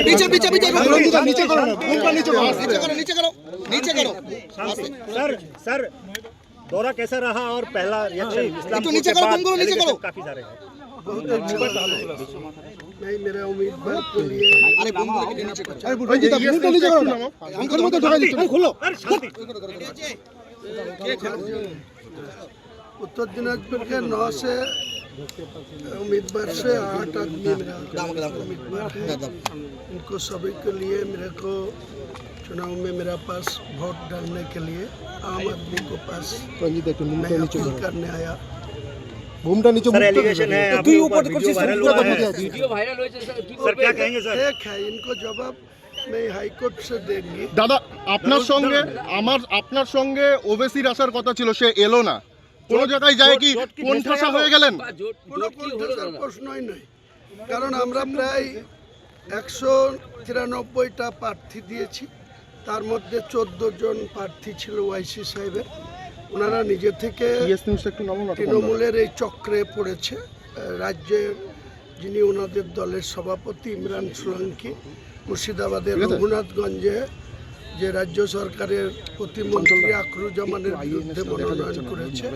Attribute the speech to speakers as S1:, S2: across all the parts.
S1: पीछे पीछे पीछे नीचे करो ना, ऊपर नीचे करो, नीचे करो, नीचे करो, नीचे करो।
S2: सर दौरा कैसा रहा और पहला इस्लाम
S1: तो नीचे करो, तुम करो, नीचे करो।
S2: काफी सारे
S3: बहुत अच्छी बात है। नहीं, मेरा उम्मीदवार के लिए
S1: अरे बम को लेके नीचे करो।
S4: रंजीत आप मुंह तो नीचे करो ना, अंकल को तो ढका दीजिए, खोलो।
S3: उत्तर दिनाजपुर के 9 से उम्मीदवार से 8 आदमी मेरा उम्मीदवार है। इनको सभी के लिए मेरे को चुनाव में मेरा पास वोट डालने के लिए आम आदमी को पास
S4: रंजीत एक मुंह
S3: मैं
S4: तो नीचे
S3: अपील
S4: करो,
S3: करने आया।
S4: घूमटा नीचे
S2: सर एलिगेशन है आपके ऊपर वीडियो वायरल हुआ है सर क्या कहेंगे सर
S3: एक है, इनको जवाब मैं हाईकोर्ट से देंगी।
S4: দাদা আপনার সঙ্গে আপনার সঙ্গে ওবেসির আসার কথা ছিল, সে এলো না, কোন জায়গায় যায় কি কোণঠাসা হয়ে গেলেন?
S3: কোনো কোণঠাসার প্রশ্নই নেই, কারণ আমরা প্রায় 193টা প্রার্থী দিয়েছি, তার মধ্যে 14 জন প্রার্থী ছিল ওয়াইসি সাহেবের। ওনারা নিজে থেকে তৃণমূলের এই চক্রে পড়েছে। রাজ্যের যিনি ওনাদের দলের সভাপতি ইমরান সোলাঙ্কি মুর্শিদাবাদের রঘুনাথগঞ্জে যে রাজ্য সরকারের প্রতিমন্ত্রী আখরুজ্জামানের বিরুদ্ধে মনোনয়ন করেছে,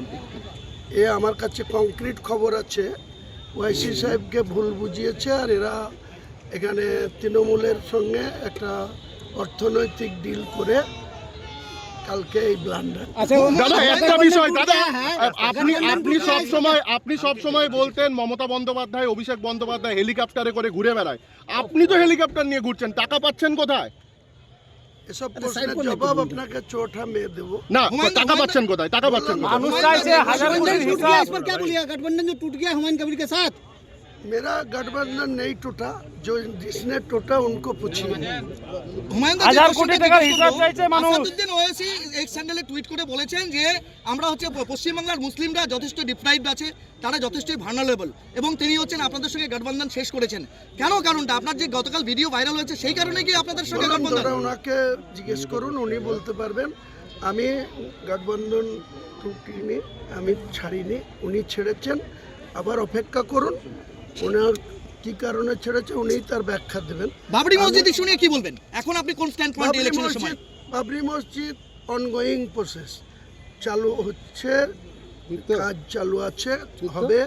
S3: এ আমার কাছে কংক্রিট খবর আছে। ওয়াইসি সাহেবকে ভুল বুঝিয়েছে, আর এরা এখানে তৃণমূলের সঙ্গে একটা অর্থনৈতিক ডিল করে কালকে এই ব্লান্ডার।
S4: দাদা একটা বিষয়, দাদা আপনি সব সময় বলতেন মমতা বন্দ্যোপাধ্যায় অভিষেক বন্দ্যোপাধ্যায় হেলিকপ্টারে করে ঘুরে বেড়ায়, আপনি তো হেলিকপ্টার নিয়ে ঘুরছেন, টাকা পাচ্ছেন কোথায়?
S3: এসব প্রশ্নের জবাব আপনাকে চোঠা মেয়ে দেবো
S4: না, টাকা পাচ্ছেন কোথায়? টাকা পাচ্ছেন কোথায়?
S1: गठबंधन जो टूट गया हुमायूं कबीर के साथ,
S3: मेरा गठबंधन नहीं टूटा, जो जिसने टूटा उनको पूछिए।
S1: আসাদুদ্দিন ওয়াইসি এক স্যান্ডেলে টুইট করে বলেছেন যে আমরা হচ্ছে পশ্চিমবাংলার মুসলিমরা যথেষ্ট ডিপ্রাইভড আছে, তারা যথেষ্টই ভার্নারেবল, এবং তিনি হচ্ছেন আপনাদের সঙ্গে গঠবন্ধন শেষ করেছেন। কেন কারণটা? আপনার যে গতকাল ভিডিও ভাইরাল হয়েছে সেই কারণে কি আপনাদের সঙ্গে গঠবন্ধন?
S3: ওনাকে জিজ্ঞেস করুন, উনি বলতে পারবেন। আমি গঠবন্ধন টুটিনি, আমি ছাড়িনি, উনি ছেড়েছেন। আবার অপেক্ষা করুন, ওনার কি কারণে ছেড়েছে উনি তার ব্যাখ্যা দেবেন।
S1: বাবরি মসজিদ ইস্যু নিয়ে কি বলবেন? এখন আপনি কোন স্ট্যান্ড পয়েন্ট ইলেকশনের সময়?
S3: বাবরি মসজিদ অনগোয়িং প্রসেস, চালু হচ্ছে, কাজ চালু আছে, হবে।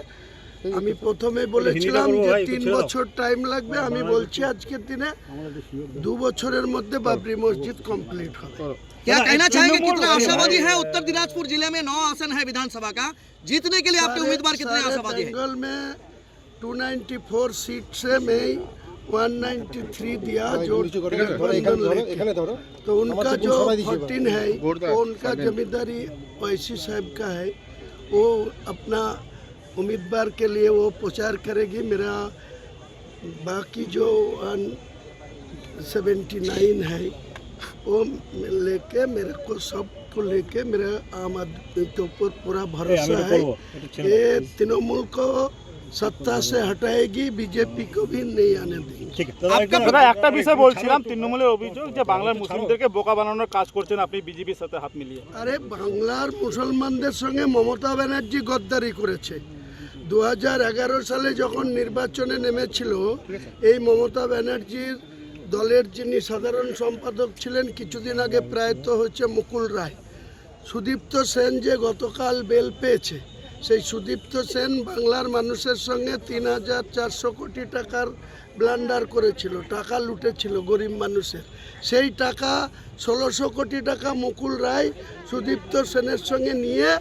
S3: আমি প্রথমে বলেছিলাম যে 3 বছর টাইম লাগবে, আমি বলছি আজকের দিনে 2 বছরের মধ্যে বাবরি মসজিদ কমপ্লিট হবে।
S1: क्या कहना चाहेंगे, कितना आशावादी है उत्तर दिनाजपुर जिले में 9 आसन है विधानसभा का, जीतने के लिए आपके उम्मीदवार कितने आशावादी हैं?
S3: बंगाल में 294 सीट से मैं 193 दिया, जो तो उनका जो 14 है वो उनका जमींदारी वैसी साहब का है, वो अपना उम्मीदवार के लिए वो प्रचार करेगी। मेरा बाकी जो 179 है वो लेके मेरे को सबको लेके मेरा आम आदमी के ऊपर पूरा भरोसा है। ये तृणमूल को सत्ता से हटाएगी, बीजेपी को भी नहीं आने देंगे।
S2: দাদা একটা বিষয় বলছিলাম, তৃণমূলের অভিযোগ যে বাংলার মুসলিমদেরকে বোকা বানানোর কাজ করছেন আপনি বিজেপির সাথে হাত মিলিয়ে।
S3: আরে বাংলার মুসলমানদের সঙ্গে মমতা ব্যানার্জি গদ্দারি করেছে। 2011 সালে যখন নির্বাচনে নেমেছিল, এই মমতা ব্যানার্জির দলের যিনি সাধারণ সম্পাদক ছিলেন কিছুদিন আগে প্রয়াত হচ্ছে মুকুল রায়, সুদীপ্ত সেন যে গতকাল বেল পেয়েছে, সেই সুদীপ্ত সেন বাংলার মানুষের সঙ্গে 3400 কোটি টাকার ব্লান্ডার করেছিল, টাকা লুটেছিল গরিব মানুষের। সেই টাকা 1600 কোটি টাকা মুকুল রায় সুদীপ্ত সেনের সঙ্গে নিয়ে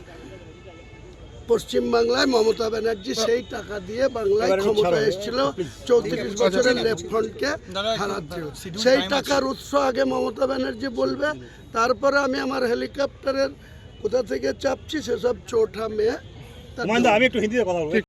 S3: পশ্চিমবাংলায় মমতা ব্যানার্জি সেই টাকা দিয়ে বাংলায় ক্ষমতায় এসেছিল, 34 বছরের লেফট ফ্রন্টকে হারাচ্ছিল। সেই টাকার উৎস আগে মমতা ব্যানার্জি বলবে, তারপরে আমি আমার হেলিকপ্টারের কোথা থেকে চাপছি সেসব চোঠা মেয়ে।
S2: আমি একটু হিন্দিতে কথা বলবো।